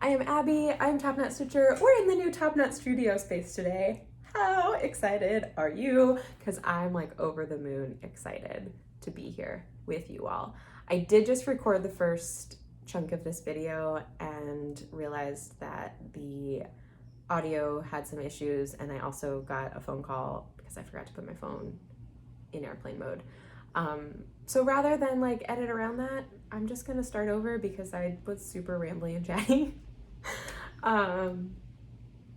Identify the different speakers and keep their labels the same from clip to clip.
Speaker 1: I am Abby, I'm TopKnotstitcher. We're in the new TopKnot studio space today. How excited are you? Because I'm like over the moon excited to be here with you all. I did just record the first chunk of this video and realized that the audio had some issues, and I also got a phone call because I forgot to put my phone in airplane mode. So rather than like edit around that, I'm just gonna start over because I was super rambly and chatty.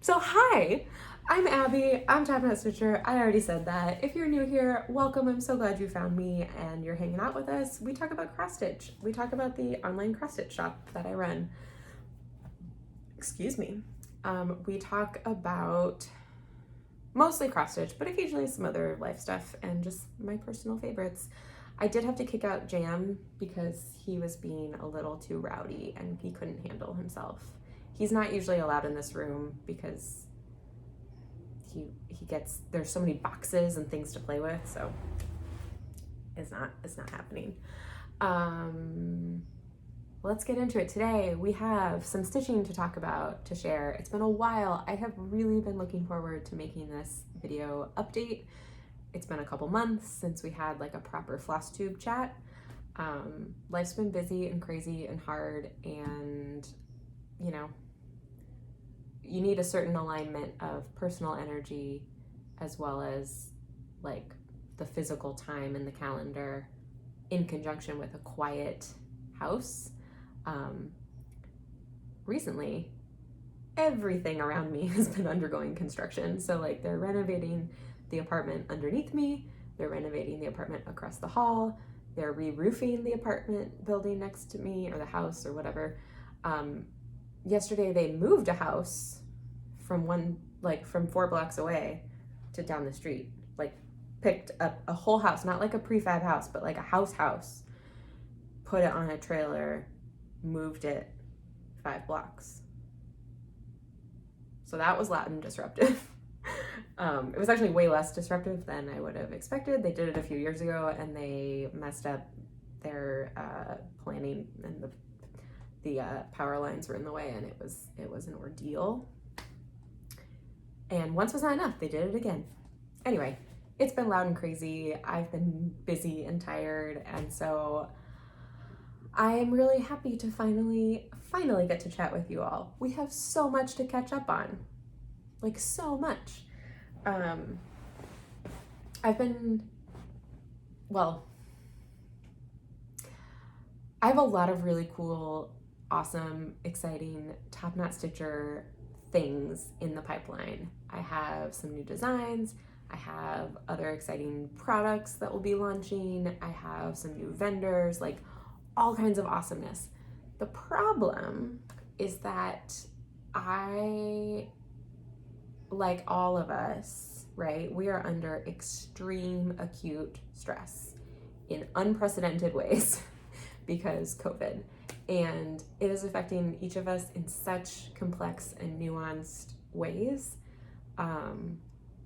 Speaker 1: So hi, I'm Abby, I'm TopKnotstitcher. I already said that. If you're new here, welcome. I'm so glad you found me and you're hanging out with us. We talk about cross stitch. We talk about the online cross stitch shop that I run. Excuse me. We talk about mostly cross stitch, but occasionally some other life stuff and just my personal favorites. I did have to kick out Jam because he was being a little too rowdy and he couldn't handle himself. He's not usually allowed in this room because there's so many boxes and things to play with, so it's not happening. Let's get into it. Today we have some stitching to talk about, to share. It's been a while. I have really been looking forward to making this video update. It's been a couple months since we had like a proper Flosstube chat. Life's been busy and crazy and hard, and you know, you need a certain alignment of personal energy as well as like the physical time in the calendar in conjunction with a quiet house. Recently, everything around me has been undergoing construction. So like they're renovating the apartment underneath me, they're renovating the apartment across the hall, they're re-roofing the apartment building next to me, or the house or whatever. Yesterday they moved a house from 4 blocks away to down the street. Like picked up a whole house, not like a prefab house, but like a house, put it on a trailer, moved it 5 blocks. So that was loud and disruptive. It was actually way less disruptive than I would have expected. They did it a few years ago and they messed up their planning, and the power lines were in the way, and it was an ordeal. And once was not enough. They did it again. Anyway, it's been loud and crazy. I've been busy and tired, and so I am really happy to finally get to chat with you all. We have so much to catch up on, like so much. I have a lot of really cool, awesome, exciting TopKnotstitcher things in the pipeline. I have some new designs. I have other exciting products that will be launching. I have some new vendors, like all kinds of awesomeness. The problem is that I, like all of us, right, we are under extreme acute stress in unprecedented ways because COVID, and it is affecting each of us in such complex and nuanced ways.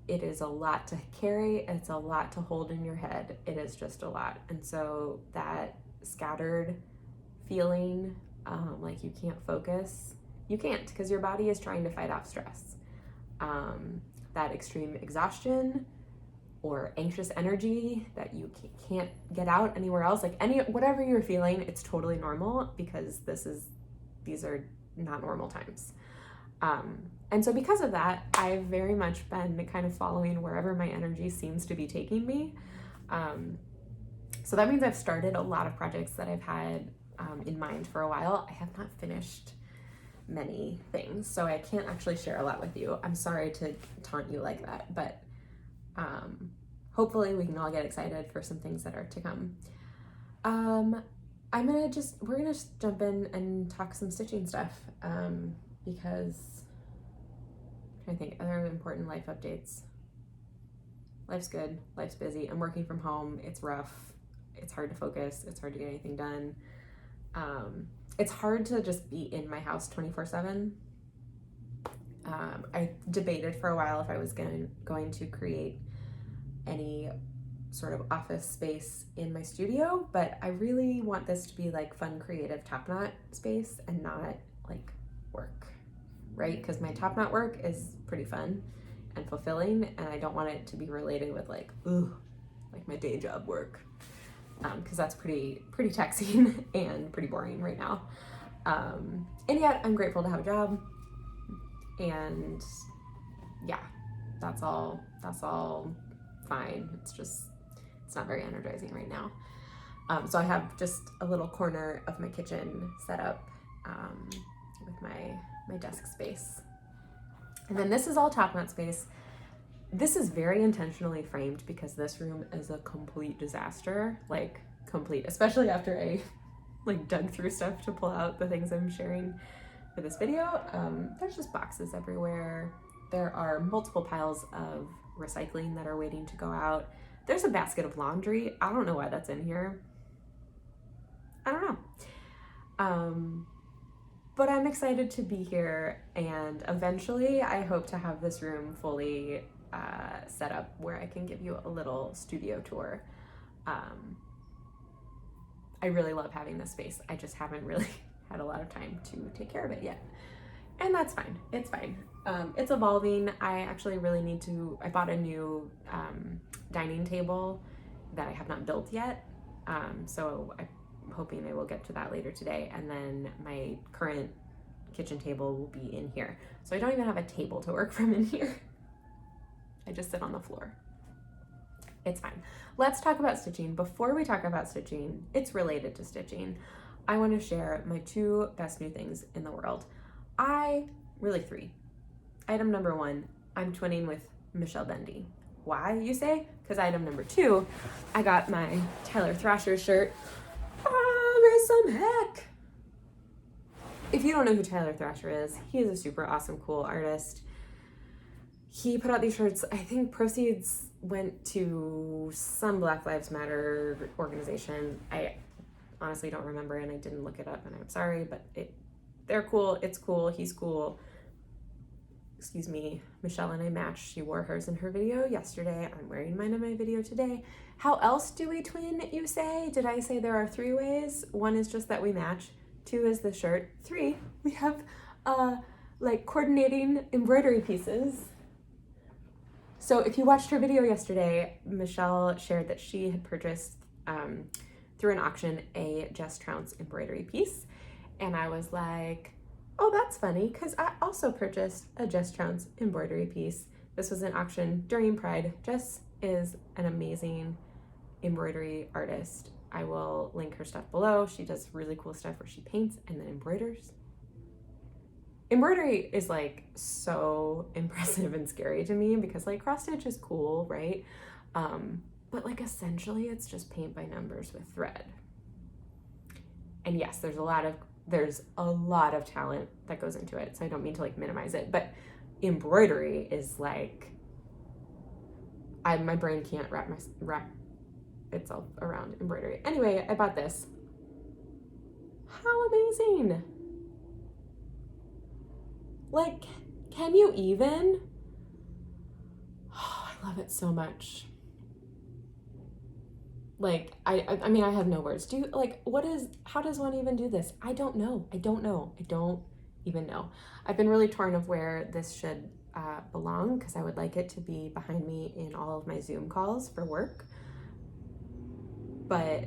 Speaker 1: It is a lot to carry, it's a lot to hold in your head. It is just a lot. And so that scattered feeling, like you can't focus, you can't, because your body is trying to fight off stress. That extreme exhaustion or anxious energy that you can't get out anywhere else, like whatever you're feeling, it's totally normal, because these are not normal times. And so because of that, I've very much been kind of following wherever my energy seems to be taking me. So that means I've started a lot of projects that I've had in mind for a while. I have not finished many things, so I can't actually share a lot with you. I'm sorry to taunt you like that, but hopefully we can all get excited for some things that are to come. We're gonna just jump in and talk some stitching stuff, because I'm trying to think other important life updates. Life's good, life's busy. I'm working from home. It's rough. It's hard to focus. It's hard to get anything done. It's hard to just be in my house 24/7. I debated for a while if I was going to create any sort of office space in my studio, but I really want this to be like fun, creative TopKnot space and not like work, right? Because my TopKnot work is pretty fun and fulfilling, and I don't want it to be related with like, ooh, like my day job work, because that's pretty taxing and pretty boring right now. And yet I'm grateful to have a job, and yeah, that's all fine. It's not very energizing right now. So I have just a little corner of my kitchen set up with my desk space. And then this is all TopKnot space. This is very intentionally framed because this room is a complete disaster, like complete, especially after I like dug through stuff to pull out the things I'm sharing for this video. There's just boxes everywhere. There are multiple piles of recycling that are waiting to go out. There's a basket of laundry. I don't know why that's in here. I don't know. But I'm excited to be here, and eventually I hope to have this room fully set up where I can give you a little studio tour. I really love having this space. I just haven't really had a lot of time to take care of it yet. And that's fine. It's fine. It's evolving. I actually really need to, I bought a new dining table that I have not built yet. So I'm hoping I will get to that later today. And then my current kitchen table will be in here. So I don't even have a table to work from in here. I just sit on the floor. It's fine. Let's talk about stitching. Before we talk about stitching, it's related to stitching. I want to share my 2 best new things in the world. Really 3. Item number 1, I'm twinning with Michelle Bendy. Why, you say? Because item number 2, I got my Tyler Thrasher shirt. Raise some heck! If you don't know who Tyler Thrasher is, he is a super awesome, cool artist. He put out these shirts. I think proceeds went to some Black Lives Matter organization. I honestly don't remember, and I didn't look it up, and I'm sorry, but they're cool. It's cool. He's cool. Excuse me. Michelle and I matched. She wore hers in her video yesterday. I'm wearing mine in my video today. How else do we twin, you say? Did I say there are 3 ways? 1 is just that we match. 2 is the shirt. 3, we have like coordinating embroidery pieces. So if you watched her video yesterday, Michelle shared that she had purchased through an auction a Jess Trounce embroidery piece. And I was like, oh, that's funny, because I also purchased a Jess Trounce embroidery piece. This was an auction during Pride. Jess is an amazing embroidery artist. I will link her stuff below. She does really cool stuff where she paints and then embroiders. Embroidery is like so impressive and scary to me because like cross stitch is cool, right? But like essentially it's just paint by numbers with thread. And yes, there's a lot of talent that goes into it. So I don't mean to like minimize it, but embroidery is like, my brain can't wrap itself around embroidery. Anyway, I bought this. How amazing. Like, can you even? Oh, I love it so much. Like, I mean, I have no words. How does one even do this? I don't know. I don't even know. I've been really torn of where this should belong because I would like it to be behind me in all of my Zoom calls for work. But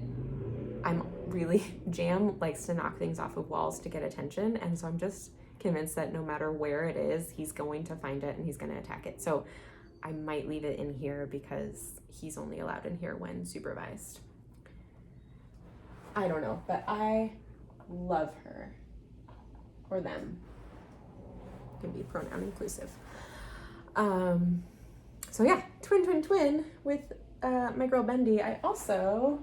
Speaker 1: Jam likes to knock things off of walls to get attention. And so I'm just convinced that no matter where it is, he's going to find it and he's going to attack it. So I might leave it in here because he's only allowed in here when supervised. I don't know, but I love her. Or them. Can be pronoun inclusive. So yeah, twin with my girl Bendy. I also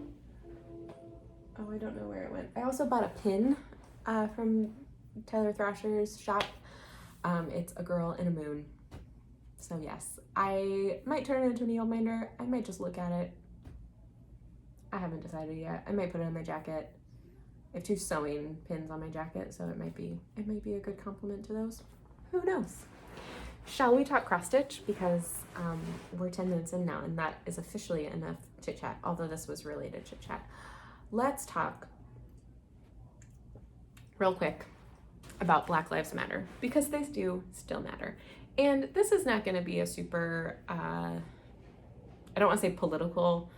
Speaker 1: don't know where it went. I also bought a pin from Tyler Thrasher's shop. It's a girl and a moon. So yes, I might turn it into a needle minder. I might just look at it. I haven't decided yet. I might put it on my jacket. I have 2 sewing pins on my jacket, so it might be a good compliment to those. Who knows? Shall we talk cross stitch? Because we're 10 minutes in now, and that is officially enough chit chat, although this was related chit chat. Let's talk real quick about Black Lives Matter, because they do still matter. And this is not going to be a super, I don't want to say political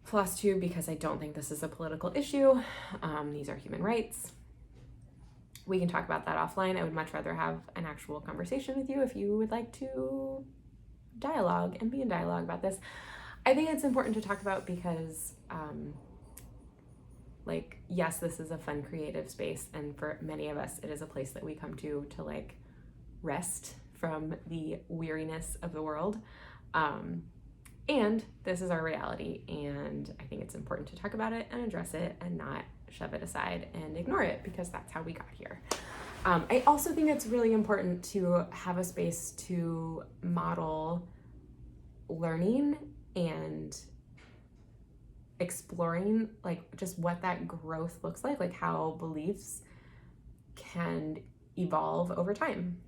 Speaker 1: Flosstube, because I don't think this is a political issue. These are human rights. We can talk about that offline. I would much rather have an actual conversation with you if you would like to dialogue and be in dialogue about this. I think it's important to talk about because, like, yes, this is a fun, creative space, and for many of us, it is a place that we come to like rest from the weariness of the world. And this is our reality, and I think it's important to talk about it and address it and not shove it aside and ignore it, because that's how we got here. I also think it's really important to have a space to model learning and exploring, like, just what that growth looks like how beliefs can evolve over time.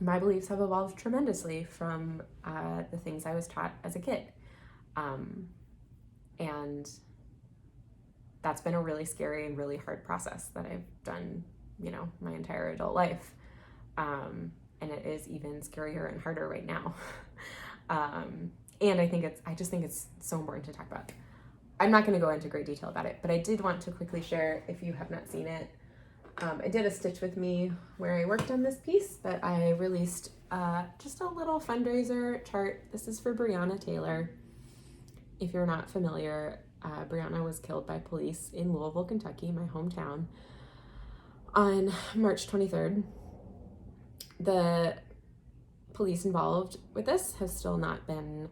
Speaker 1: My beliefs have evolved tremendously from the things I was taught as a kid. And that's been a really scary and really hard process that I've done, my entire adult life. And it is even scarier and harder right now. And I just think it's so important to talk about. I'm not going to go into great detail about it, but I did want to quickly share, if you have not seen it, I did a Stitch with Me where I worked on this piece, but I released just a little fundraiser chart. This is for Breonna Taylor. If you're not familiar, Breonna was killed by police in Louisville, Kentucky, my hometown, on March 23rd. The police involved with this have still not been,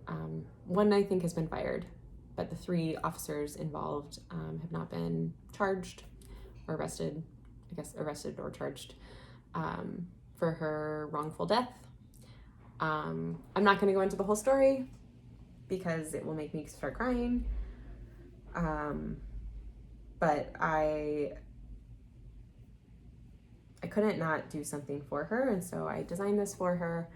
Speaker 1: one I think has been fired, but the 3 officers involved have not been charged or arrested. I guess arrested or charged for her wrongful death. I'm not going to go into the whole story because it will make me start crying. But I couldn't not do something for her, and so I designed this for her.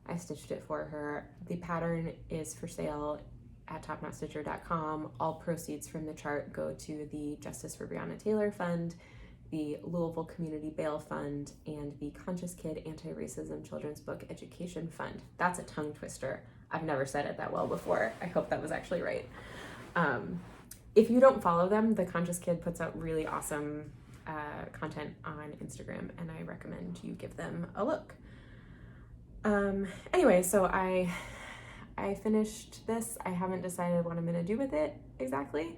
Speaker 1: I stitched it for her. The pattern is for sale at topknotstitcher.com. All proceeds from the chart go to the Justice for Breonna Taylor Fund, the Louisville Community Bail Fund, and the Conscious Kid Anti-Racism Children's Book Education Fund. That's a tongue twister. I've never said it that well before. I hope that was actually right. If you don't follow them, the Conscious Kid puts out really awesome content on Instagram, and I recommend you give them a look. Anyway, so I finished this. I haven't decided what I'm going to do with it exactly.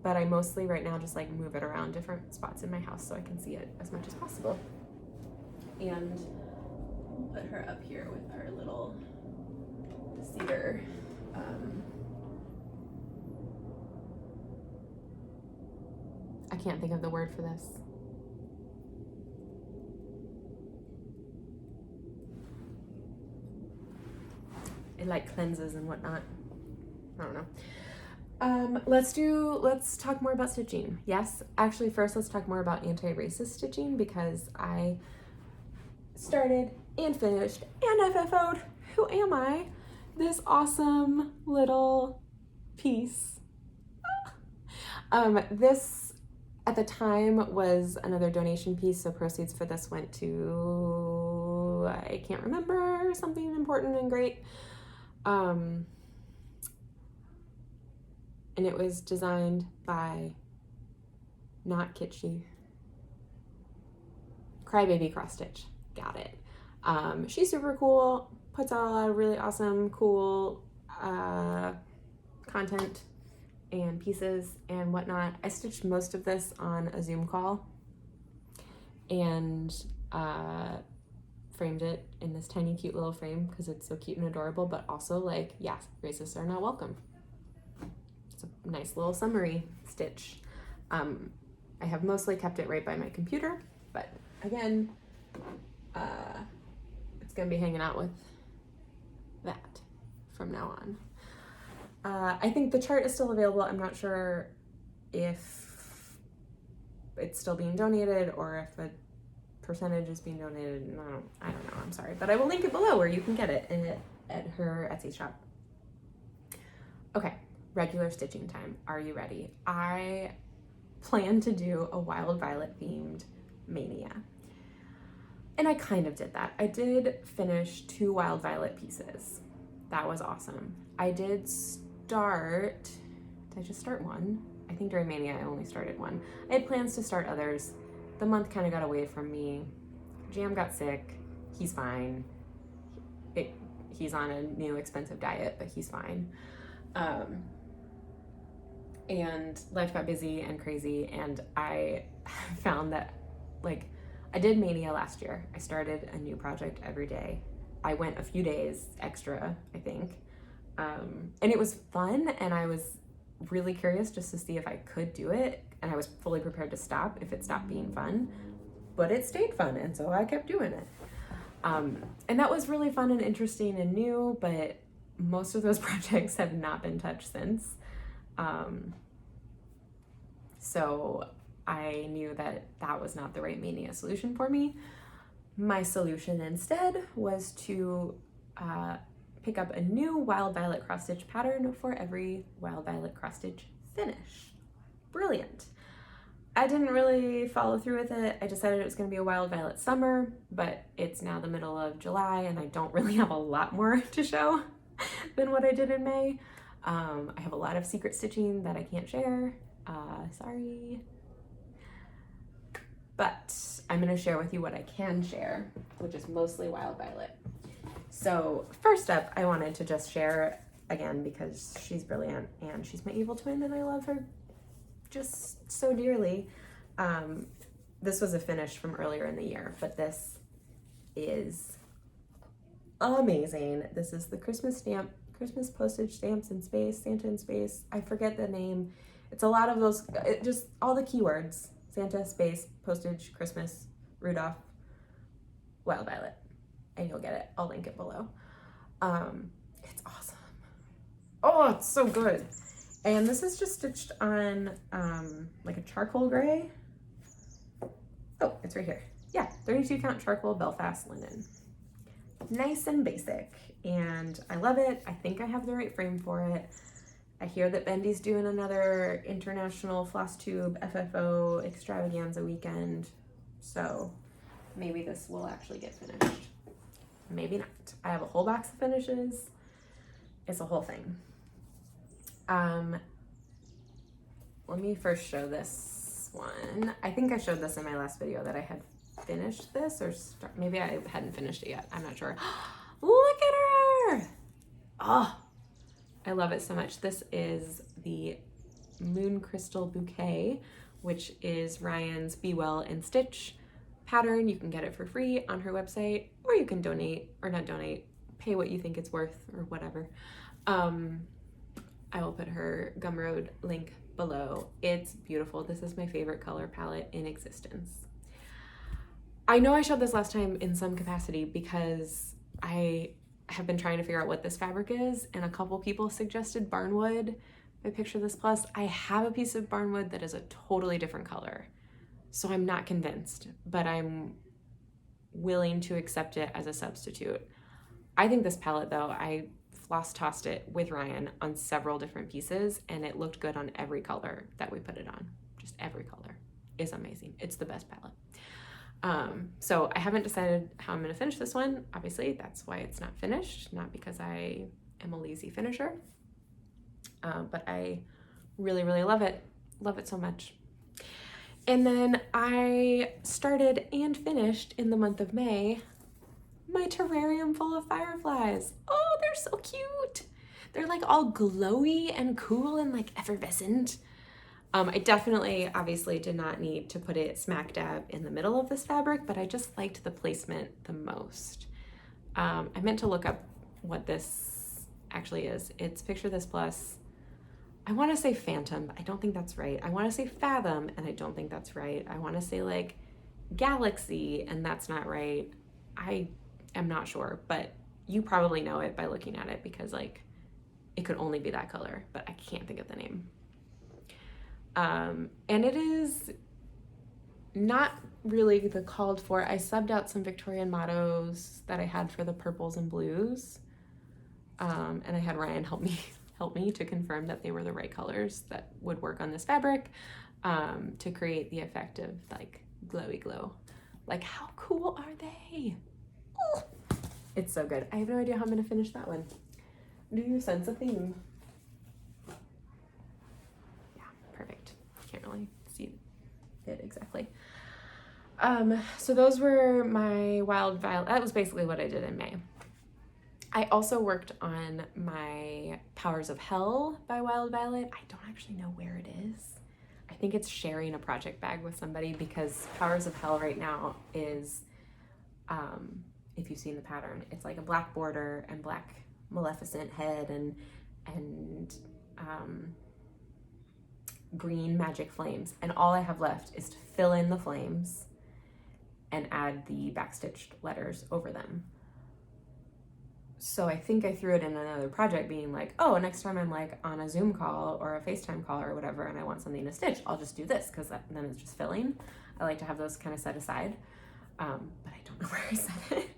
Speaker 1: But I mostly right now just move it around different spots in my house so I can see it as much as possible. And we'll put her up here with our little cedar. I can't think of the word for this. It cleanses and whatnot. I don't know. Let's talk more about stitching. Yes, actually first let's talk more about anti-racist stitching, because I started and finished and FFO'd, who am I, this awesome little piece. This at the time was another donation piece, so proceeds for this went to, I can't remember, something important and great. And it was designed by Not Kitschy, Crybaby Cross Stitch. Got it. She's super cool, puts out a lot of really awesome, cool content and pieces and whatnot. I stitched most of this on a Zoom call and framed it in this tiny cute little frame because it's so cute and adorable, but also yes, racists are not welcome. It's a nice little summary stitch. I have mostly kept it right by my computer, but again, it's gonna be hanging out with that from now on. I think the chart is still available. I'm not sure if it's still being donated or if a percentage is being donated. I don't know, I'm sorry, but I will link it below where you can get it at her Etsy shop. Okay, regular stitching time. Are you ready? I plan to do a Wild Violet themed mania. And I kind of did that. I did finish 2 Wild Violet pieces. That was awesome. I did start, did I just start one? I think during Mania I only started one. I had plans to start others. The month kind of got away from me. Jam got sick. He's fine. He's on a new expensive diet, but he's fine. And life got busy and crazy, and I found that, like, I did Mania last year. I started a new project every day. I went a few days extra, I think. And it was fun, and I was really curious just to see if I could do it, and I was fully prepared to stop if it stopped being fun, but it stayed fun, and so I kept doing it. And that was really fun and interesting and new, but most of those projects have not been touched since. So I knew that that was not the right Mania solution for me. My solution instead was to pick up a new Wild Violet cross stitch pattern for every Wild Violet cross stitch finish. Brilliant. I didn't really follow through with it. I decided it was going to be a Wild Violet summer, but it's now the middle of July and I don't really have a lot more to show than what I did in May. I have a lot of secret stitching that I can't share. Sorry. But I'm going to share with you what I can share, which is mostly Wild Violet. So first up, I wanted to just share again because she's brilliant and she's my evil twin and I love her just so dearly. This was a finish from earlier in the year, but this is amazing. This is the Christmas postage stamps in space, Santa in space. I forget the name. It's a lot of those, just all the keywords: Santa, space, postage, Christmas, Rudolph, Wild Violet, and you'll get it. I'll link it below. It's awesome. Oh, it's so good. And this is just stitched on like a charcoal gray. Oh, it's right here. Yeah, 32 count charcoal Belfast linen. Nice and basic, and I love it. I think I have the right frame for it. I hear that Bendy's doing another international Flosstube FFO extravaganza weekend, so maybe this will actually get finished. Maybe not. I have a whole box of finishes. It's a whole thing. Let me first show this one. I think I showed this in my last video that I had finished this, or maybe I hadn't finished it yet. I'm not sure. Look at her! Oh, I love it so much. This is the Moon Crystal Bouquet, which is Ryan's Be Well and Stitch pattern. You can get it for free on her website, or you can donate, or not donate, pay what you think it's worth, or whatever. I will put her Gumroad link below. It's beautiful. This is my favorite color palette in existence. I know I showed this last time in some capacity because I have been trying to figure out what this fabric is, and a couple people suggested barnwood by Picture This Plus. I have a piece of barnwood that is a totally different color, so I'm not convinced, but I'm willing to accept it as a substitute. I think this palette, though, I floss tossed it with Ryan on several different pieces, and it looked good on every color that we put it on. Just every color is amazing. It's the best palette. So I haven't decided how I'm going to finish this one. Obviously, that's why it's not finished, not because I am a lazy finisher. But I really, really love it. Love it so much. And then I started and finished in the month of May my terrarium full of fireflies. Oh, they're so cute. They're like all glowy and cool and like effervescent. I definitely, obviously, did not need to put it smack dab in the middle of this fabric, but I just liked the placement the most. I meant to look up what this actually is. It's Picture This Plus. I want to say Phantom, but I don't think that's right. I want to say Fathom, and I don't think that's right. I want to say like Galaxy, and that's not right. I am not sure, but you probably know it by looking at it because like it could only be that color, but I can't think of the name. And it is not really the called for. I subbed out some Victorian mottos that I had for the purples and blues. And I had Ryan help me help me to confirm that they were the right colors that would work on this fabric, to create the effect of like glowy glow. Like, how cool are they? Oh, it's so good. I have no idea how I'm gonna finish that one. Do you sense a theme? Yeah, perfect. Can't really see it exactly. So those were my Wild Violet. That was basically what I did in May. I also worked on my Powers of Hell by Wild Violet. I don't actually know where it is. I think it's sharing a project bag with somebody, because Powers of Hell right now is, if you've seen the pattern, it's like a black border and black Maleficent head and green magic flames. And all I have left is to fill in the flames and add the backstitched letters over them. So I think I threw it in another project being like, oh, next time I'm like on a Zoom call or a FaceTime call or whatever and I want something to stitch, I'll just do this, because then it's just filling. I like to have those kind of set aside, but I don't know where I set it.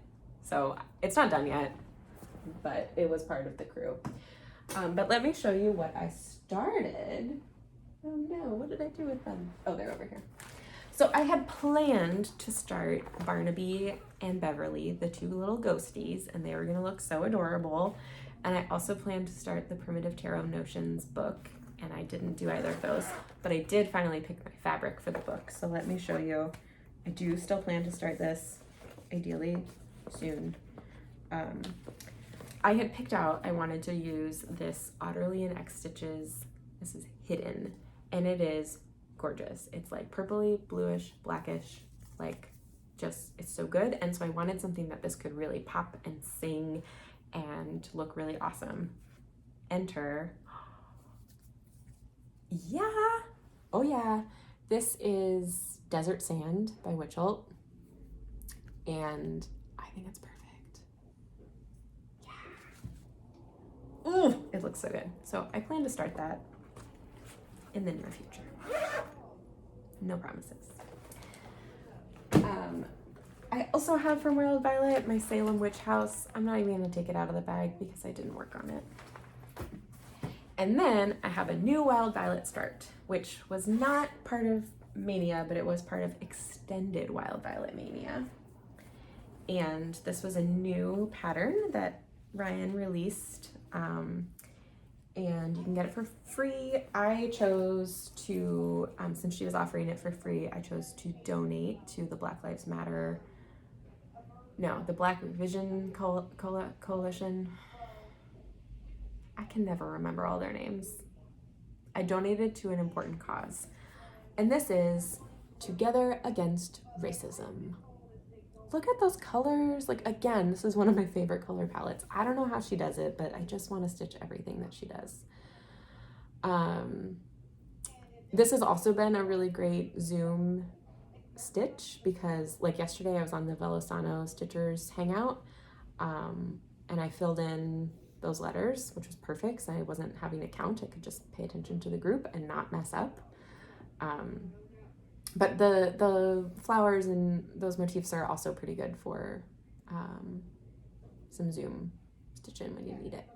Speaker 1: So it's not done yet, but it was part of the crew. But let me show you what I started. Oh no, what did I do with them? Oh, they're over here. So I had planned to start Barnaby and Beverly, the two little ghosties, and they were gonna look so adorable. And I also planned to start the Primitive Tarot Notions book, and I didn't do either of those, but I did finally pick my fabric for the book. So let me show you. I do still plan to start this, ideally soon. I had picked out, I wanted to use this Otterly and X Stitches. This is Hidden, and it is gorgeous. It's like purpley, bluish, blackish, like just, it's so good. And so I wanted something that this could really pop and sing and look really awesome. Enter. Yeah. Oh yeah. This is Desert Sand by Witchelt, and I think it's perfect. Yeah. Ooh, it looks so good. So I plan to start that in the near future. No promises. I also have from Wild Violet my Salem Witch House. I'm not even gonna take it out of the bag because I didn't work on it. And then I have a new Wild Violet start, which was not part of Mania, but it was part of Extended Wild Violet Mania. And this was a new pattern that Ryan released, and you can get it for free. I chose to, since she was offering it for free, I chose to donate to the Black Lives Matter, the Black Vision Coalition. I can never remember all their names. I donated to an important cause. And this is Together Against Racism. Look at those colors. Like, again, this is one of my favorite color palettes. I don't know how she does it, but I just want to stitch everything that she does. This has also been a really great Zoom stitch because, like, yesterday I was on the Velosano Stitchers Hangout, and I filled in those letters, which was perfect, so I wasn't having to count. I could just pay attention to the group and not mess up. But the flowers and those motifs are also pretty good for some Zoom stitching when you need it.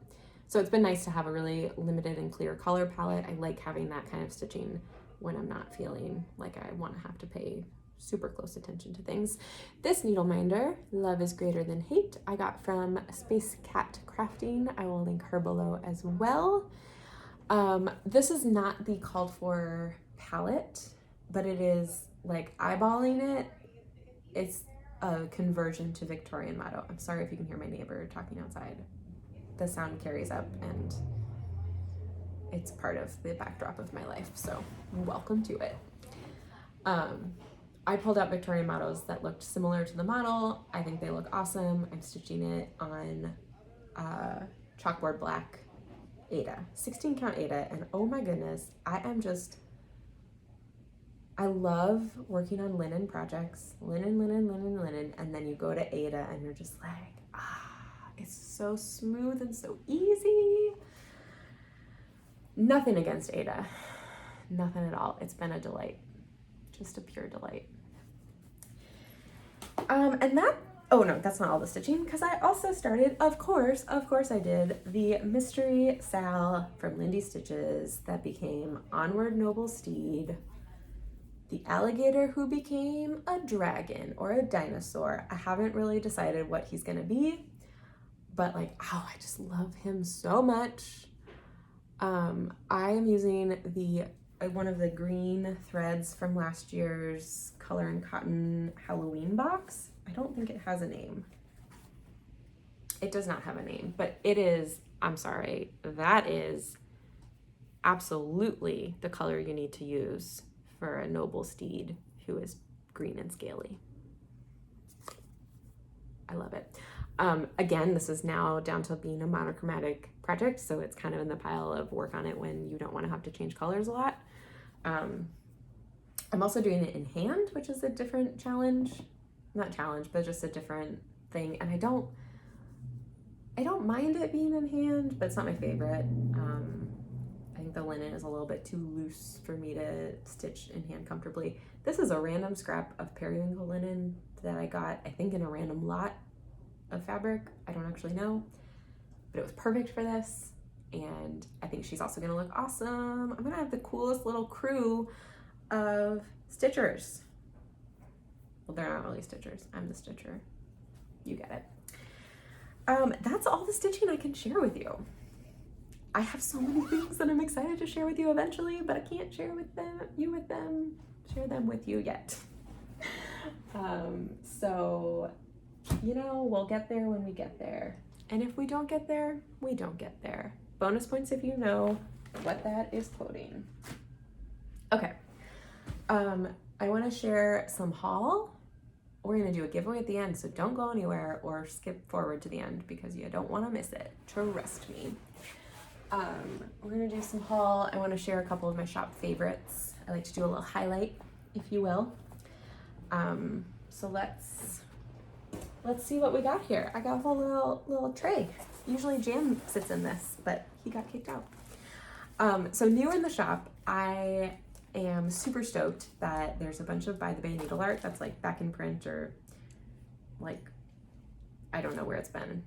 Speaker 1: So it's been nice to have a really limited and clear color palette. I like having that kind of stitching when I'm not feeling like I want to have to pay super close attention to things. This needle minder, Love is Greater Than Hate, I got from Space Cat Crafting. I will link her below as well. This is not the called for palette, but it is, like, eyeballing it, it's a conversion to Victorian motto. I'm sorry if you can hear my neighbor talking outside. The sound carries up and it's part of the backdrop of my life, so welcome to it. I pulled out Victorian mottos that looked similar to the model. I think they look awesome. I'm stitching it on chalkboard black Aida, 16 count Aida, and oh my goodness, I love working on linen projects, linen, and then you go to Aida and you're just like, it's so smooth and so easy. Nothing against Aida, nothing at all. It's been a delight, just a pure delight. And that Oh no, that's not all the stitching, because I also started, of course I did, the Mystery Sal from Lindy Stitches that became Onward Noble Steed, the alligator who became a dragon or a dinosaur. I haven't really decided what he's gonna be, but like, oh, I just love him so much. I am using the one of the green threads from last year's Color and Cotton Halloween box. I don't think it has a name. It does not have a name, but it is, I'm sorry, that is absolutely the color you need to use for a noble steed who is green and scaly. I love it. Again, this is now down to being a monochromatic project, so it's kind of in the pile of work on it when you don't want to have to change colors a lot. I'm also doing it in hand, which is a different challenge. Not challenge, but just a different thing. And I don't mind it being in hand, but it's not my favorite. I think the linen is a little bit too loose for me to stitch in hand comfortably. This is a random scrap of periwinkle linen that I got, I think, in a random lot of fabric. I don't actually know, but it was perfect for this. And I think she's also gonna look awesome. I'm gonna have the coolest little crew of stitchers. Well, they're not really stitchers. I'm the stitcher. You get it. That's all the stitching I can share with you. I have so many things that I'm excited to share with you eventually, but I can't share them with you yet. So, you know, we'll get there when we get there. And if we don't get there, we don't get there. Bonus points if you know what that is quoting. Okay. I want to share some haul. We're going to do a giveaway at the end, so don't go anywhere or skip forward to the end because you don't want to miss it. Trust me. We're going to do some haul. I want to share a couple of my shop favorites. I like to do a little highlight, if you will. So let's see what we got here. I got a whole little tray. Usually Jam sits in this, but he got kicked out. So new in the shop, I am super stoked that there's a bunch of By the Bay needle art that's like back in print, or like, I don't know where it's been,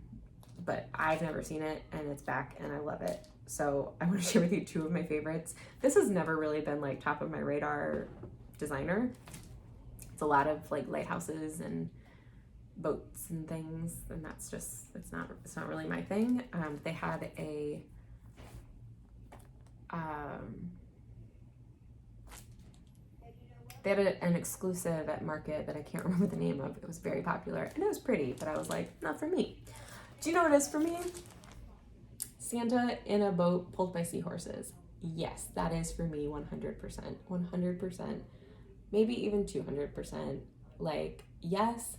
Speaker 1: but I've never seen it and it's back and I love it. So I want to share with you two of my favorites. This has never really been like top of my radar designer. It's a lot of like lighthouses and boats and things, and that's just, it's not really my thing. They had an exclusive at Market that I can't remember the name of. It was very popular and it was pretty, but I was like, not for me. Do you know what it is for me? Santa in a boat pulled by seahorses. Yes, that is for me 100%. 100%. Maybe even 200%. Like, yes,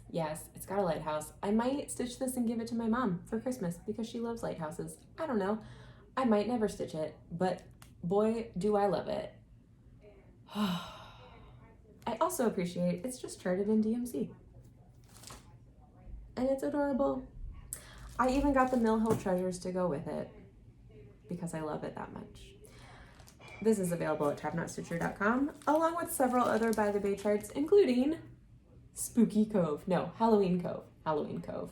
Speaker 1: it's got a lighthouse. I might stitch this and give it to my mom for Christmas because she loves lighthouses. I don't know. I might never stitch it, but boy, do I love it. I also appreciate it's just charted in DMC. And it's adorable. I even got the Mill Hill Treasures to go with it because I love it that much. This is available at topknotstitcher.com along with several other By the Bay charts, including Spooky Cove. No, Halloween Cove. Halloween Cove.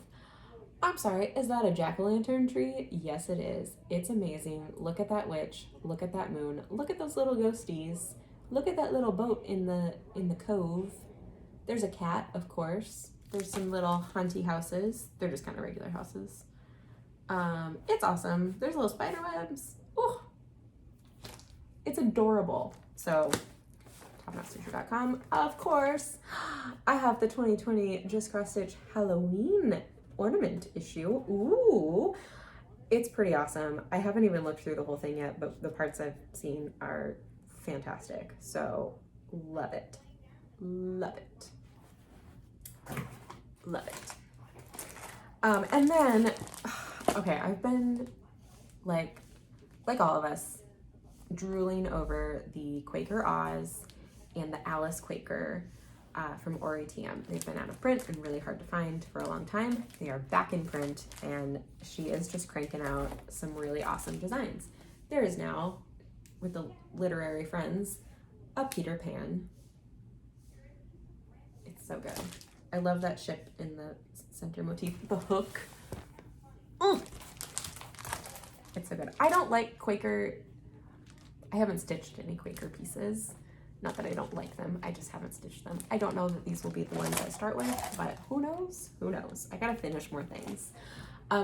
Speaker 1: I'm sorry, is that a jack-o'-lantern tree? Yes, it is. It's amazing. Look at that witch. Look at that moon. Look at those little ghosties. Look at that little boat in the cove. There's a cat, of course. There's some little haunty houses. They're just kind of regular houses. It's awesome. There's little spider webs. Oh, it's adorable. So, topknotstitcher.com. Of course, I have the 2020 Just Cross Stitch Halloween ornament issue. Ooh, it's pretty awesome. I haven't even looked through the whole thing yet, but the parts I've seen are fantastic. So, love it. Love it. Love it. And then, okay, I've been like all of us, drooling over the Quaker Oz and the Alice Quaker from Ori TM. They've been out of print and really hard to find for a long time. They are back in print, and she is just cranking out some really awesome designs. There is now, with the literary friends, a Peter Pan. It's so good. I love that ship in the center motif. The hook. Mm. It's so good. I don't like Quaker. I haven't stitched any Quaker pieces. Not that I don't like them, I just haven't stitched them. I don't know that these will be the ones I start with, but who knows? Who knows? I gotta finish more things.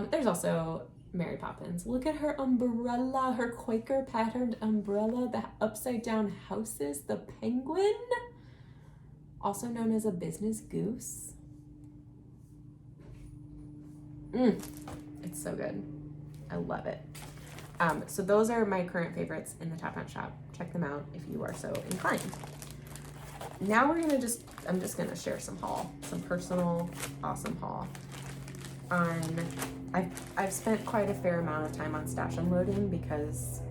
Speaker 1: There's also Mary Poppins. Look at her umbrella, her Quaker patterned umbrella, the upside down houses, the penguin, also known as a business goose. It's so good. I love it. So those are my current favorites in the TopKnot shop. Check them out if you are so inclined. Now we're gonna I'm just gonna share some haul, some personal, awesome haul. I've spent quite a fair amount of time on stash unloading because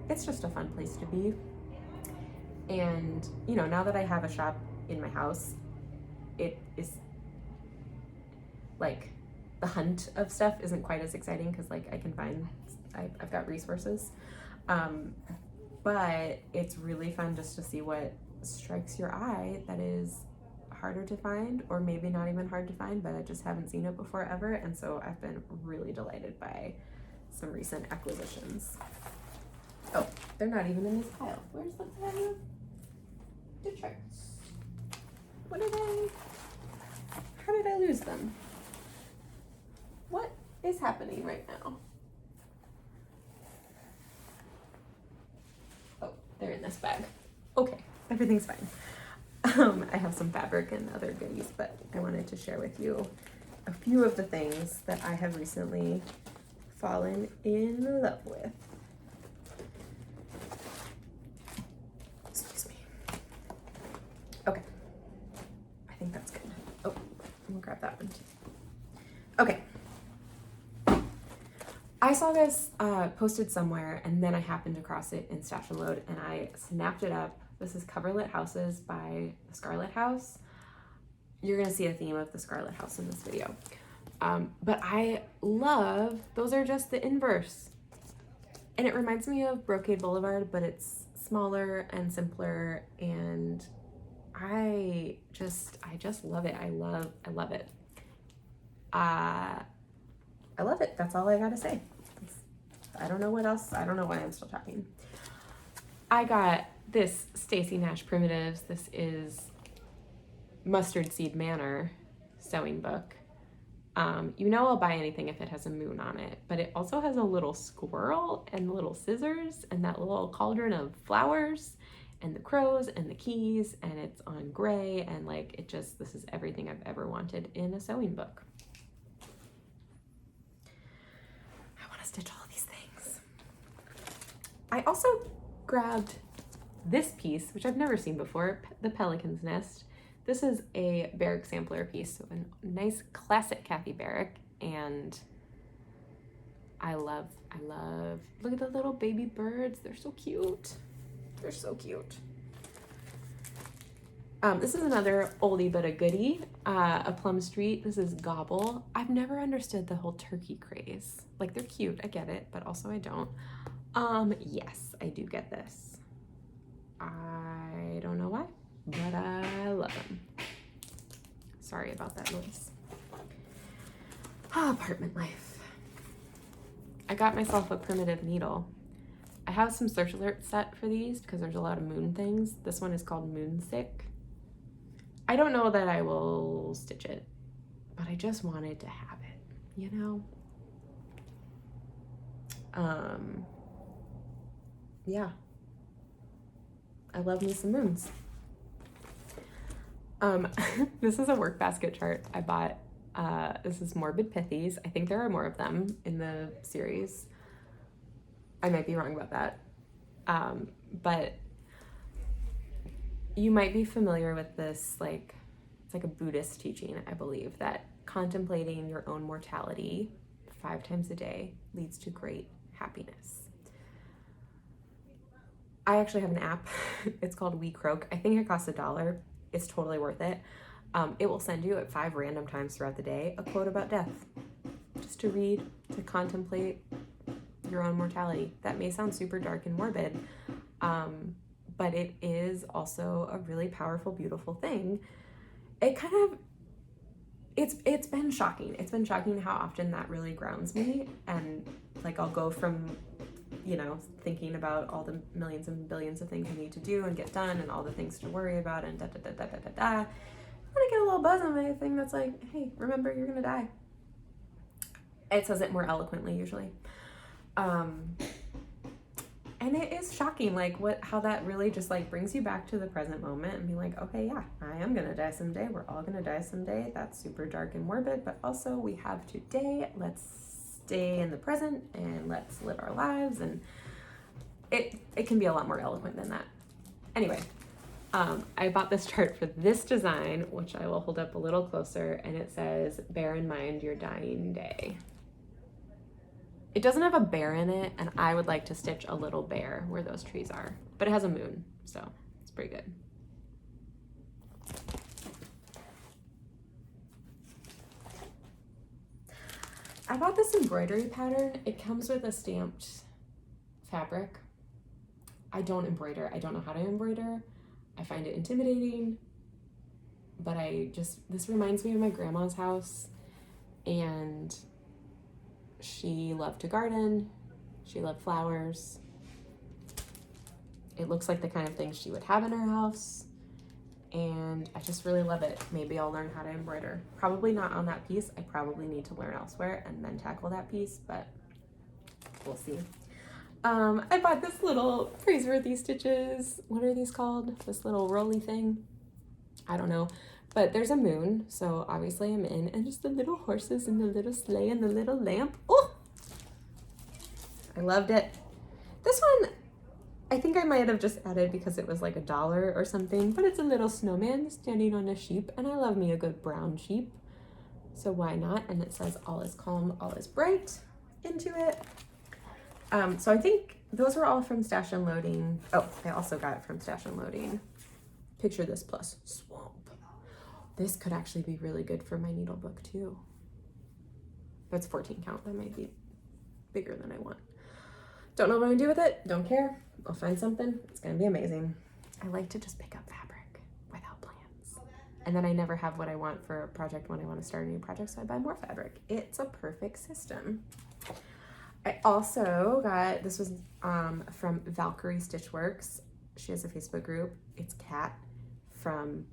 Speaker 1: it's just a fun place to be. And you know, now that I have a shop in my house, it is like the hunt of stuff isn't quite as exciting because like I can find, I've got resources. But it's really fun just to see what strikes your eye that is harder to find, or maybe not even hard to find, but I just haven't seen it before ever. And so I've been really delighted by some recent acquisitions. Oh, they're not even in this pile. Where's the pile? The charts. What are they? How did I lose them? What is happening right now? Oh, they're in this bag. Okay, everything's fine. I have some fabric and other goodies, but I wanted to share with you a few of the things that I have recently fallen in love with. Excuse me. Okay, I think that's good. Oh, I'm gonna grab that one too. Okay. I saw this posted somewhere, and then I happened across it in Stash and Load, and I snapped it up. This is Coverlit Houses by the Scarlet House. You're gonna see a theme of the Scarlet House in this video. But I love, those are just the inverse. And it reminds me of Brocade Boulevard, but it's smaller and simpler, and I just love it. I love it. I love it. That's all I gotta say. I don't know what else. I don't know why I'm still talking. I got this Stacy Nash Primitives. This is Mustard Seed Manor sewing book. You know I'll buy anything if it has a moon on it, but it also has a little squirrel and little scissors and that little cauldron of flowers and the crows and the keys, and it's on gray, and like this is everything I've ever wanted in a sewing book. Stitch all these things. I also grabbed this piece, which I've never seen before, the Pelican's Nest. This is a Barrack sampler piece, so a nice classic Kathy Barrack, and I love, look at the little baby birds. They're so cute. They're so cute. This is another oldie but a goodie, a Plum Street. This is Gobble. I've never understood the whole turkey craze. Like, they're cute, I get it, but also I don't. Yes, I do get this. I don't know why, but I love them. Sorry about that noise. Apartment life. I got myself a primitive needle. I have some search alert set for these because there's a lot of moon things. This one is called Moonsick. I don't know that I will stitch it, but I just wanted to have it, you know? Yeah. I love me some moons. This is a work basket chart I bought. This is Morbid Pithies. I think there are more of them in the series. I might be wrong about that. But you might be familiar with this, like, it's like a Buddhist teaching, I believe, that contemplating your own mortality 5 times a day leads to great happiness. I actually have an app. It's called We Croak. I think it costs $1. It's totally worth it. It will send you at 5 random times throughout the day a quote about death, just to read, to contemplate your own mortality. That may sound super dark and morbid, but it is also a really powerful, beautiful thing. it kind of, it's been shocking. It's been shocking how often that really grounds me. And like, I'll go from, you know, thinking about all the millions and billions of things I need to do and get done and all the things to worry about and da. And I get a little buzz on my thing that's like, hey, remember, you're gonna die. It says it more eloquently usually. And it is shocking, like how that really just like brings you back to the present moment and be like, okay, yeah, I am gonna die someday. We're all gonna die someday. That's super dark and morbid, but also we have today. Let's stay in the present and let's live our lives. And it can be a lot more eloquent than that. Anyway, I bought this chart for this design, which I will hold up a little closer, and it says, bear in mind your dying day. It doesn't have a bear in it, and I would like to stitch a little bear where those trees are, but it has a moon, so it's pretty good. I bought this embroidery pattern. It comes with a stamped fabric. I don't embroider. I don't know how to embroider. I find it intimidating, but this reminds me of my grandma's house, and she loved to garden. She loved flowers. It looks like the kind of thing she would have in her house, and I just really love it. Maybe I'll learn how to embroider. Probably not on that piece. I probably need to learn elsewhere and then tackle that piece, but we'll see. I bought this little praiseworthy stitches. What are these called? This little rolly thing? I don't know. But there's a moon, so obviously I'm in. And just the little horses and the little sleigh and the little lamp. Oh! I loved it. This one, I think I might have just added because it was like $1 or something. But it's a little snowman standing on a sheep. And I love me a good brown sheep. So why not? And it says, all is calm, all is bright into it. So I think those were all from Stash and Loading. Oh, I also got it from Stash and Loading. Picture this plus swamp. This could actually be really good for my needle book too. But it's 14 count. That might be bigger than I want. Don't know what I'm gonna do with it. Don't care. I'll find something. It's gonna be amazing. I like to just pick up fabric without plans. And then I never have what I want for a project when I want to start a new project, so I buy more fabric. It's a perfect system. I also got, this was from Valkyrie Stitchworks. She has a Facebook group. It's Kat from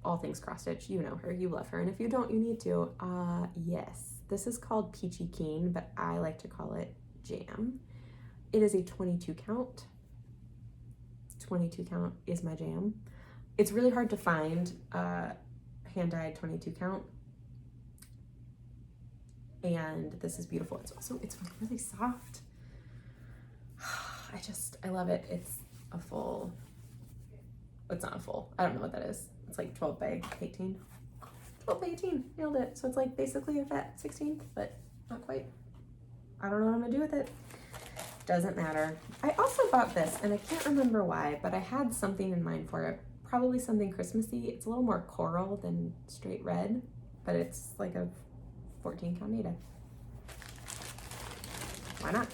Speaker 1: All Things Cross Stitch. You know her, you love her. And if you don't, you need to. Yes, this is called Peachy Keen, but I like to call it Jam. It is a 22 count. 22 count is my jam. It's really hard to find hand-dyed 22 count. And this is beautiful. It's really soft. I love it. It's a full, it's not a full, I don't know what that is. It's like 12 by 18. 12 by 18, nailed it. So it's like basically a fat 16, but not quite. I don't know what I'm gonna do with it. Doesn't matter. I also bought this, and I can't remember why, but I had something in mind for it. Probably something Christmassy. It's a little more coral than straight red, but it's like a 14 count native. Why not?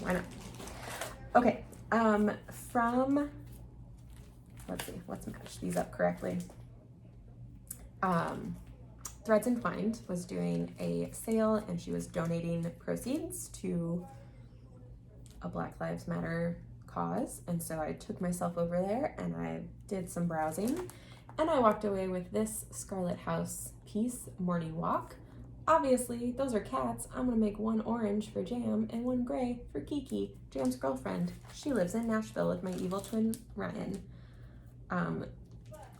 Speaker 1: Why not? Okay, let's see, let's match these up correctly. Threads Entwined was doing a sale, and she was donating proceeds to a Black Lives Matter cause. And so I took myself over there and I did some browsing, and I walked away with this Scarlet House piece, Morning Walk. Obviously, those are cats. I'm gonna make one orange for Jam and one gray for Kiki, Jam's girlfriend. She lives in Nashville with my evil twin, Ryan.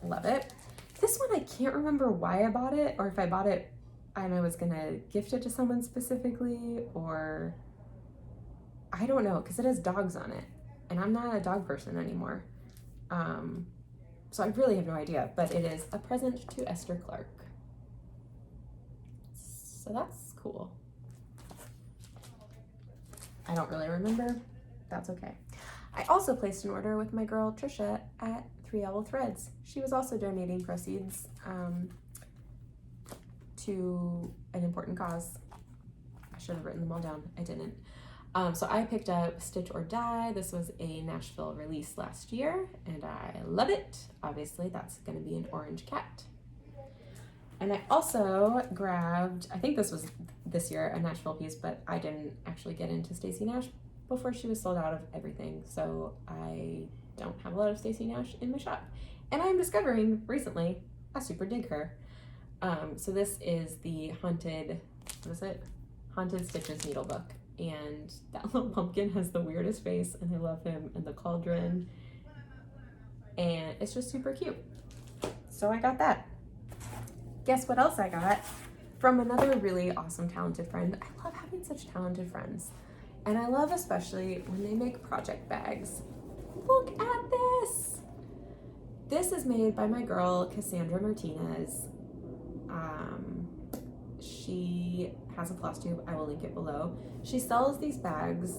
Speaker 1: Love it. This one, I can't remember why I bought it, or if I bought it and I was gonna gift it to someone specifically, or I don't know, because it has dogs on it, and I'm not a dog person anymore. So I really have no idea, but it is a present to Esther Clark. So that's cool. I don't really remember. That's okay. I also placed an order with my girl Trisha at 3 Owl Threads. She was also donating proceeds to an important cause. I should have written them all down. I didn't. So I picked up Stitch or Die. This was a Nashville release last year, and I love it. Obviously, that's going to be an orange cat. And I also grabbed, I think this was this year, a Nashville piece, but I didn't actually get into Stacey Nash before she was sold out of everything. So I don't have a lot of Stacey Nash in my shop. And I'm discovering recently, I super dig her. So this is the Haunted, what is it? Haunted Stitches Needlebook. And that little pumpkin has the weirdest face, and I love him, and the cauldron. And it's just super cute. So I got that. Guess what else I got? From another really awesome, talented friend. I love having such talented friends. And I love especially when they make project bags. Look at this! This is made by my girl, Cassandra Martinez. She has a Flosstube. I will link it below. She sells these bags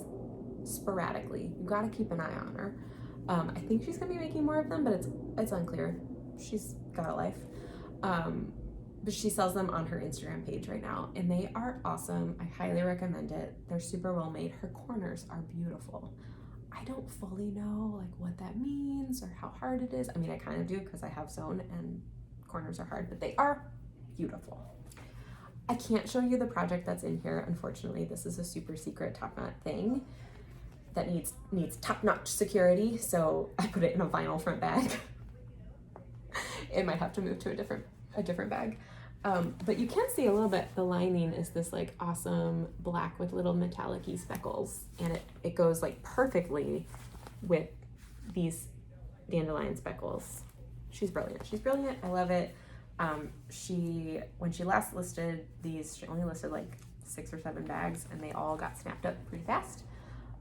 Speaker 1: sporadically. You gotta keep an eye on her. I think she's gonna be making more of them, but it's unclear. She's got a life. But she sells them on her Instagram page right now, and they are awesome. I highly recommend it. They're super well made. Her corners are beautiful. I don't fully know like what that means or how hard it is. I mean, I kind of do because I have sewn and corners are hard, but they are beautiful. I can't show you the project that's in here. Unfortunately, this is a super secret TopKnot thing that needs top-notch security, so I put it in a vinyl front bag. It might have to move to a different bag. But you can see a little bit, the lining is this like awesome black with little metallic-y speckles, and it goes like perfectly with these dandelion speckles. She's brilliant. She's brilliant. I love it. When she last listed these, she only listed like 6 or 7 bags, and they all got snapped up pretty fast.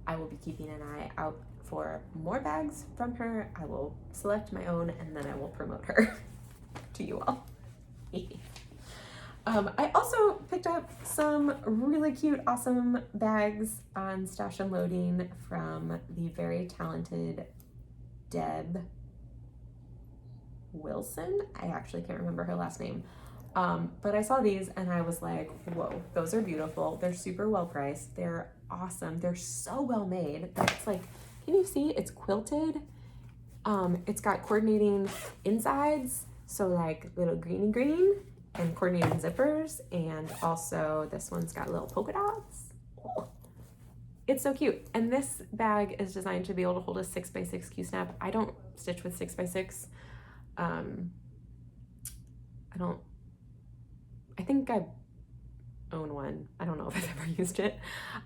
Speaker 1: I will be keeping an eye out for more bags from her. I will select my own, and then I will promote her to you all. I also picked up some really cute, awesome bags on Stash Unloading from the very talented Deb Wilson. I actually can't remember her last name. But I saw these and I was like, whoa, those are beautiful. They're super well priced. They're awesome. They're so well made. It's like, can you see? It's quilted. It's got coordinating insides. So like little greeny green and coordinating zippers. And also this one's got little polka dots. Oh, it's so cute. And this bag is designed to be able to hold a 6x6 Q-snap. I don't stitch with 6x6. I think I own one. I don't know if I've ever used it,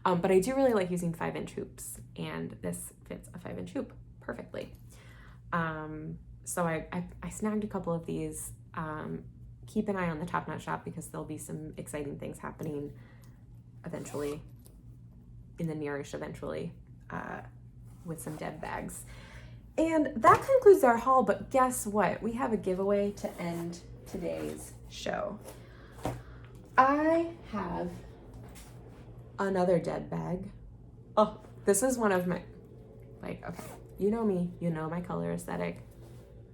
Speaker 1: but I do really like using 5-inch hoops, and this fits a 5-inch hoop perfectly. So I snagged a couple of these. Keep an eye on the TopKnot shop because there'll be some exciting things happening eventually, in the nearish eventually, with some Deb bags. And that concludes our haul, but guess what? We have a giveaway to end today's show. I have another Deb bag. Oh, this is one of my, like, okay, you know me, you know my color aesthetic.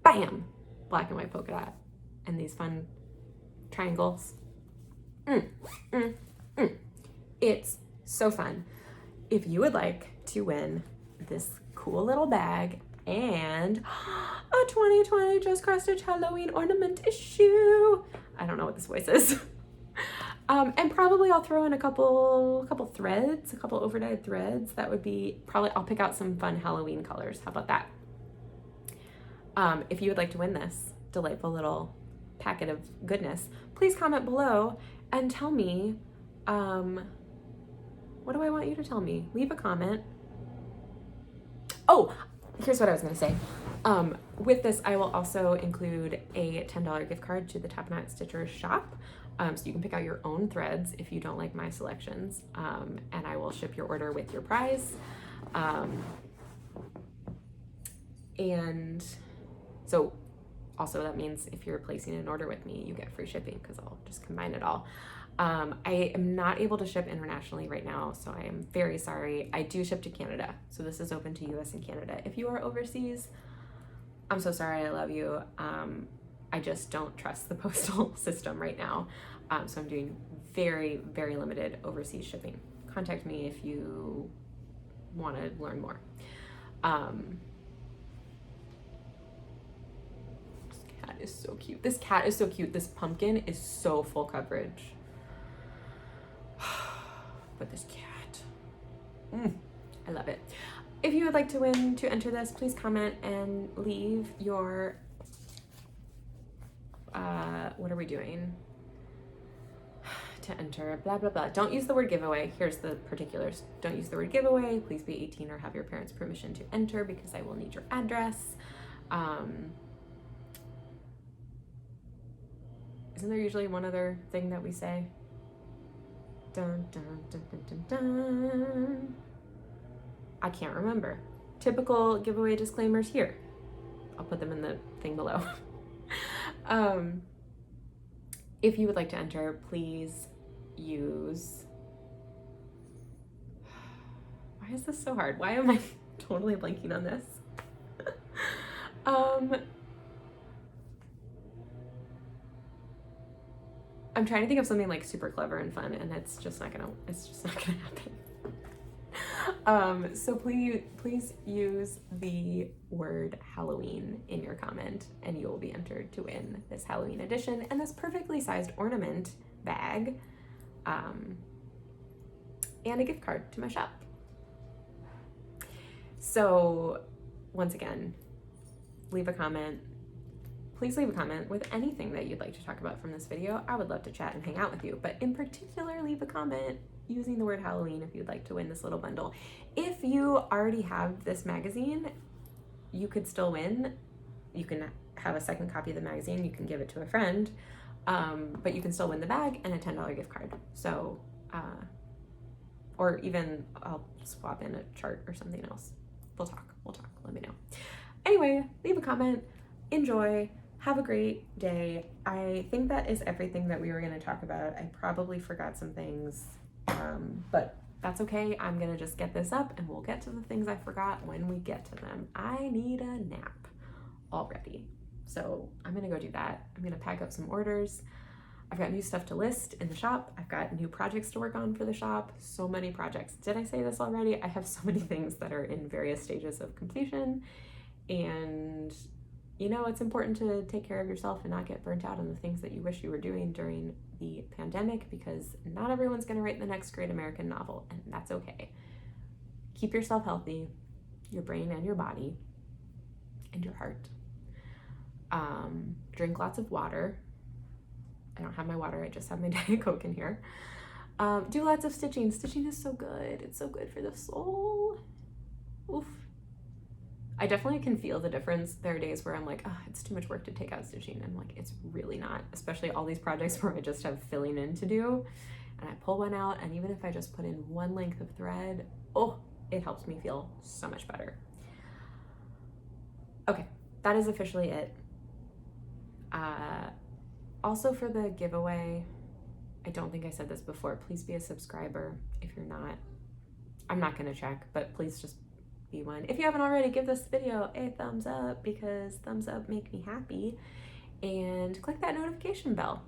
Speaker 1: Bam! Black and white polka dot. And these fun triangles. It's so fun. If you would like to win this cool little bag and a 2020 Just Cross Stitch Halloween ornament issue. I don't know what this voice is. And probably I'll throw in a couple threads, a couple overdyed threads. That would be probably, I'll pick out some fun Halloween colors. How about that? If you would like to win this delightful little packet of goodness, please comment below and tell me, what do I want you to tell me? Leave a comment. Oh, here's what I was gonna say. With this, I will also include a $10 gift card to the TopKnot Stitcher shop. So you can pick out your own threads if you don't like my selections. And I will ship your order with your prize. And so also that means if you're placing an order with me, you get free shipping because I'll just combine it all. I am not able to ship internationally right now, so I am very sorry. I do ship to Canada, so this is open to US and Canada. If you are overseas, I'm so sorry, I love you. I just don't trust the postal system right now. So I'm doing very, very limited overseas shipping. Contact me if you want to learn more. This cat is so cute. This cat is so cute. This pumpkin is so full coverage. But this cat, I love it. If you would like to win to enter this, please comment and leave your, what are we doing? To enter, blah, blah, blah. Don't use the word giveaway. Here's the particulars. Don't use the word giveaway. Please be 18 or have your parents' permission to enter because I will need your address. Isn't there usually one other thing that we say? Dun, dun, dun, dun, dun, dun. I can't remember. Typical giveaway disclaimers here. I'll put them in the thing below. If you would like to enter, please use... Why is this so hard? Why am I totally blanking on this? I'm trying to think of something like super clever and fun, and it's just not gonna happen. So please use the word Halloween in your comment, and you will be entered to win this Halloween edition and this perfectly sized ornament bag, and a gift card to my shop. So once again, leave a comment. Please leave a comment with anything that you'd like to talk about from this video. I would love to chat and hang out with you, but in particular, leave a comment using the word Halloween if you'd like to win this little bundle. If you already have this magazine, you could still win. You can have a second copy of the magazine. You can give it to a friend, but you can still win the bag and a $10 gift card. So, or even I'll swap in a chart or something else. We'll talk, let me know. Anyway, leave a comment, enjoy, have a great day. I think that is everything that we were gonna talk about. I probably forgot some things, but that's okay. I'm gonna just get this up and we'll get to the things I forgot when we get to them. I need a nap already. So I'm gonna go do that. I'm gonna pack up some orders. I've got new stuff to list in the shop. I've got new projects to work on for the shop. So many projects. Did I say this already? I have so many things that are in various stages of completion, and you know, it's important to take care of yourself and not get burnt out on the things that you wish you were doing during the pandemic, because not everyone's going to write the next great American novel, and that's okay. Keep yourself healthy, your brain and your body, and your heart. Drink lots of water. I don't have my water, I just have my Diet Coke in here. Do lots of stitching. Stitching is so good. It's so good for the soul. Oof. I definitely can feel the difference. There are days where I'm like, oh, it's too much work to take out stitching. And I'm like, it's really not, especially all these projects where I just have filling in to do. And I pull one out, and even if I just put in one length of thread, oh, it helps me feel so much better. Okay, that is officially it. Also for the giveaway, I don't think I said this before, please be a subscriber. If you're not, I'm not gonna check, but please just be one. If you haven't already, give this video a thumbs up, because thumbs up make me happy, and click that notification bell.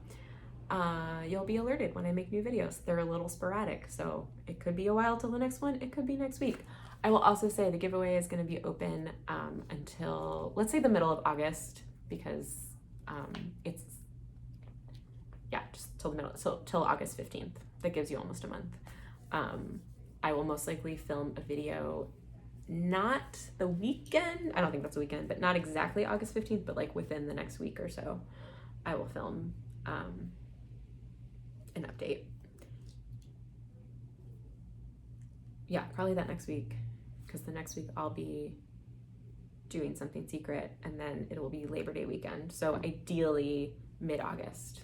Speaker 1: You'll be alerted when I make new videos. They're a little sporadic, so it could be a while till the next one, it could be next week. I will also say the giveaway is going to be open until, let's say, the middle of August, because it's, yeah, just till the middle, so till August 15th. That gives you almost a month. I will most likely film a video, not the weekend, I don't think that's the weekend, but not exactly August 15th, but like within the next week or so, I will film an update. Yeah, probably that next week, because the next week I'll be doing something secret, and then it will be Labor Day weekend. So ideally mid-August,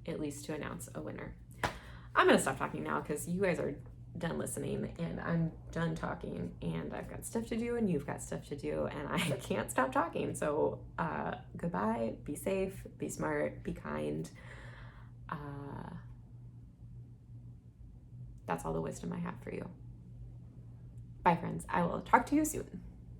Speaker 1: at least, to announce a winner. I'm gonna stop talking now because you guys are done listening and I'm done talking, and I've got stuff to do and you've got stuff to do, and I can't stop talking. So goodbye, be safe, be smart, be kind. That's all the wisdom I have for you. Bye, friends. I will talk to you soon.